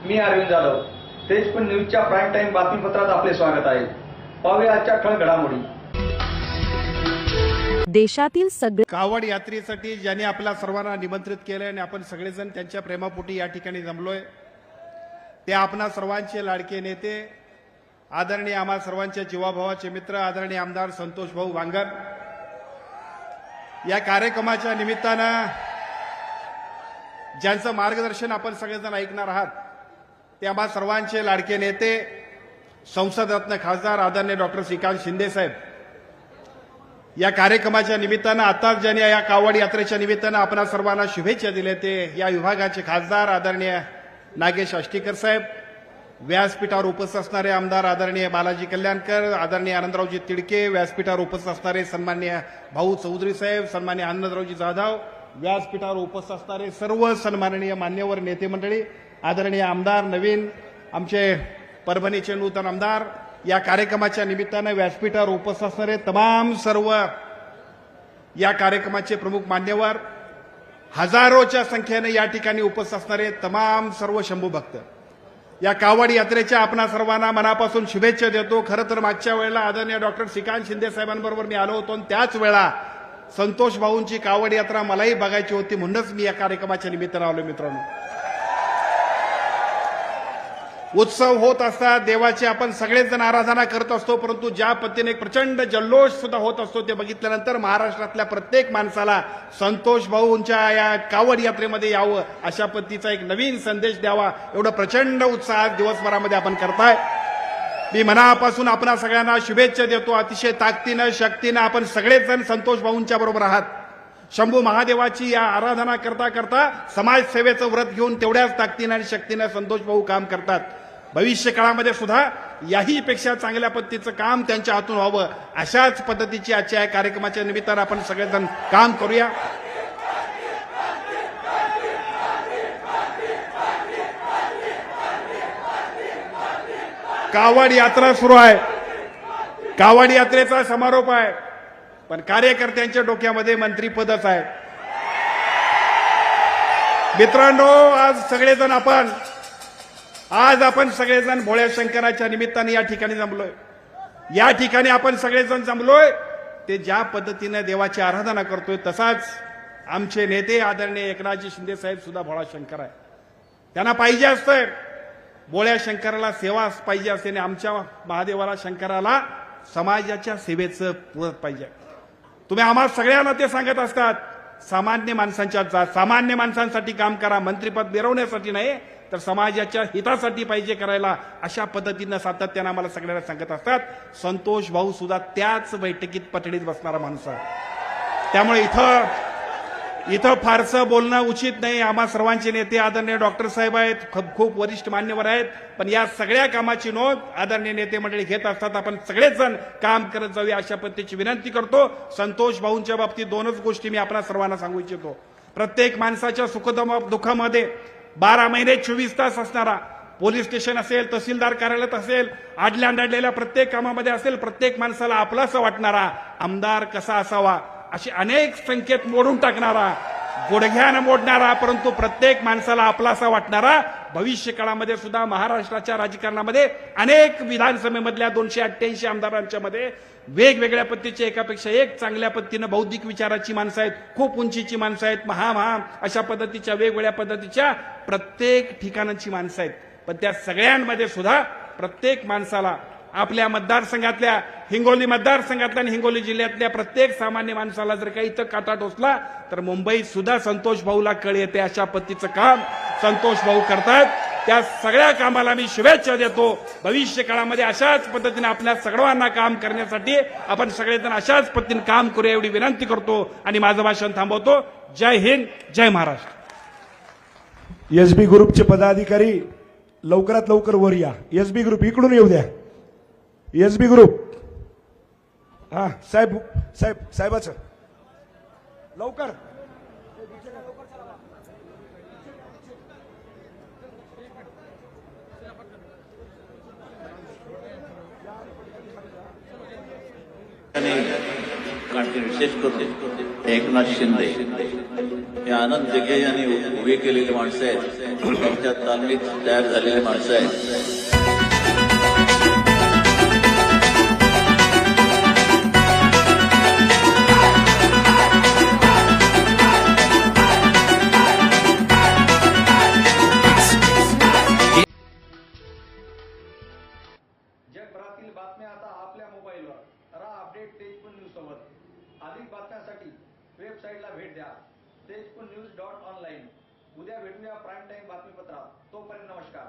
मी अरविंद जाधव. तेजपुर न्यूजच्या prime time बातमीपत्रात आपले स्वागत आहे. पाहूया आजच्या ठळक घडामोडी. देशातील सगळे कावड यात्रेसाठी ज्यांनी आपल्या सर्वांना निमंत्रित केले आणि आपण सगळेजण त्यांच्या प्रेमापोटी या ठिकाणी जमलोय, ते आपणा सर्वांचे लाडके नेते, आदरणीय आम्हा सर्वांचे जीवाभावाचे मित्र, आदरणीय आमदार संतोष भाऊ वांगर. या कार्यक्रमाच्या निमित्तानं ज्यांचं मार्गदर्शन आपण सगळेजण ऐकणार आहात, ते आम्हा सर्वांचे लाडके नेते, संसदरत्न खासदार आदरणीय डॉक्टर श्रीकांत शिंदे साहेब. या कार्यक्रमाच्या निमित्तानं आताच ज्यांनी या कावड यात्रेच्या निमित्तानं आपणा सर्वांना शुभेच्छा दिल्या, ते या विभागाचे खासदार आदरणीय नागेश आष्टीकर साहेब, व्यासपीठावर उपस्थित असणारे आमदार आदरणीय बालाजी कल्याणकर, आदरणीय आनंदरावजी तिडके, व्यासपीठावर उपस्थित असणारे सन्माननीय भाऊ चौधरी साहेब, सन्माननीय आनंदरावजी जाधव, व्यासपीठावर उपस्थित असणारे सर्व सन्माननीय मान्यवर नेते मंडळी, आदरणीय आमदार नवीन आमचे परभणीचे नूतन आमदार, या कार्यक्रमाच्या निमित्तानं व्यासपीठावर उपस्थित असणारे तमाम सर्व या कार्यक्रमाचे प्रमुख मान्यवर, हजारोच्या संख्येने या ठिकाणी उपस्थित असणारे तमाम सर्व शंभू भक्त, या कावड यात्रेच्या आपणा सर्वांना मनापासून शुभेच्छा देतो. खरं तर मागच्या वेळेला आदरणीय डॉक्टर श्रीकांत शिंदे साहेबांबरोबर मी आलो होतो आणि त्याच वेळा संतोष भाऊंची कावड यात्रा मलाही बघायची होती, म्हणूनच मी या कार्यक्रमाच्या निमित्तानं आलो. मित्रांनो, उत्सव होत असतात, देवाची आपण सगळेच जण आराधना करत असतो, परंतु ज्या पद्धतीने एक प्रचंड जल्लोष सुद्धा होत असतो ते बघितल्यानंतर महाराष्ट्रातल्या प्रत्येक माणसाला संतोष भाऊंच्या या कावड यात्रेमध्ये यावं, अशा पद्धतीचा एक नवीन संदेश द्यावा, एवढं प्रचंड उत्साह दिवसभरामध्ये आपण करताय. मी मनापासून आपणा सगळ्यांना शुभेच्छा देतो. अतिशय ताकदीनं शक्तीनं आपण सगळेच जण संतोष भाऊंच्या बरोबर आहात. शंभू महादेवाची या आराधना करता करता समाजसेवेचं व्रत घेऊन तेवढ्याच ताकदीनं आणि शक्तीनं संतोष भाऊ काम करतात. भविष्य काळामध्ये सुद्धा याही पेक्षा चांगल्या पद्धतीचं काम त्यांच्या हातून व्हावं, अशाच पद्धतीची आजच्या या कार्यक्रमाच्या निमित्तानं आपण सगळेजण काम करूया. कावड यात्रा सुरू आहे, कावड यात्रेचा समारोप आहे, पण कार्यकर्त्यांच्या डोक्यामध्ये मंत्रीपदच आहे. मित्रांनो, आज आपण सगळेजण भोळ्या शंकराच्या निमित्ताने या ठिकाणी जमलोय. या ठिकाणी आपण सगळेजण जमलोय ते ज्या पद्धतीने देवाची आराधना करतोय, तसाच आमचे नेते आदरणीय एकनाथजी शिंदे साहेब सुद्धा भोळा शंकर आहे. त्यांना पाहिजे असतंय भोळ्या शंकराला सेवा पाहिजे असते आणि आमच्या महादेवाला शंकराला समाजाच्या सेवेचं पुरत पाहिजे. तुम्ही आम्हा सगळ्यांना ते सांगत असतात, सामान्य माणसांसाठी काम करा, मंत्रिपद मिरवण्यासाठी नाही तर समाजाच्या हितासाठी पाहिजे करायला, अशा पद्धतीनं सातत्यानं आम्हाला सगळ्यांना सांगत असतात. संतोष भाऊ सुद्धा त्याच बैठकीत पटडीत बसणारा माणूस आहे. त्यामुळे इथं फारसं बोलणं उचित नाही. आम्हा सर्वांचे नेते आदरणीय डॉक्टर साहेब आहेत, खूप वरिष्ठ मान्यवर आहेत, पण या सगळ्या कामाची नोंद आदरणीय नेते मंडळी घेत असतात. आपण सगळेच जण काम करत जाऊया अशा पद्धतीची विनंती करतो. संतोष भाऊंच्या बाबतीत दोनच गोष्टी मी आपल्या सर्वांना सांगू इच्छितो. प्रत्येक माणसाच्या दुःखामध्ये 12 महिने 24 तास असणारा पोलीस स्टेशन असेल, तहसीलदार कार्यालयात असेल, अडल्या प्रत्येक कामामध्ये असेल, प्रत्येक माणसाला आपलासा वाटणारा आमदार कसा असावा, अशी अनेक संकेत मोडून टाकणारा, गुडघ्यानं मोडणारा, परंतु प्रत्येक माणसाला आपलासा वाटणारा, भविष्य काळामध्ये सुद्धा महाराष्ट्राच्या राजकारणामध्ये अनेक विधानसभेमधल्या 288 आमदारांच्या मध्ये वेगवेगळ्या पद्धतीचे एकापेक्षा एक चांगल्या पद्धतीनं बौद्धिक विचाराची माणसं आहेत, खूप उंचीची माणसं आहेत, महा अशा पद्धतीच्या वेगवेगळ्या पद्धतीच्या प्रत्येक ठिकाणाची माणसं आहेत. पण त्या सगळ्यांमध्ये सुद्धा प्रत्येक माणसाला आपल्या मतदारसंघातल्या, हिंगोली मतदारसंघातल्या आणि हिंगोली जिल्ह्यातल्या प्रत्येक सामान्य माणसाला जर काही इथं काटा टोचला तर मुंबईत सुद्धा संतोष भाऊला कळ येते. अशा पद्धतीचं काम संतोष भाऊ करतात. त्या सगळ्या कामाला मी शुभेच्छा देतो. भविष्य काळामध्ये अशाच पद्धतीने आपल्या सर्वांना काम करण्यासाठी आपण सगळेजण अशाच पद्धतीने काम करूया एवढी विनंती करतो आणि माझं भाषण थांबवतो. जय हिंद, जय महाराष्ट्र. एसबी ग्रुपचे पदाधिकारी लवकरात लवकर वर या. एसबी ग्रुप इकडून येऊ द्या. एसबी ग्रुप, हा साहेबाचं लवकर. विशेष करून एकनाथ शिंदे हे आनंद जगे यांनी उभे केलेले माणसं आहेत. त्यांच्या तालमीत तयार झालेली माणसं आहेत. जगभरातील बातम्या आता आपल्या मोबाईलवर. रहा अपडेट तेजपुर न्यूज सोबत. अधिक बातम्यांसाठी वेबसाईटला भेट द्या तेजपुरnews.online. उद्या भेटूया प्राईम टाइम बातमीपत्रात. तोपर्यंत नमस्कार.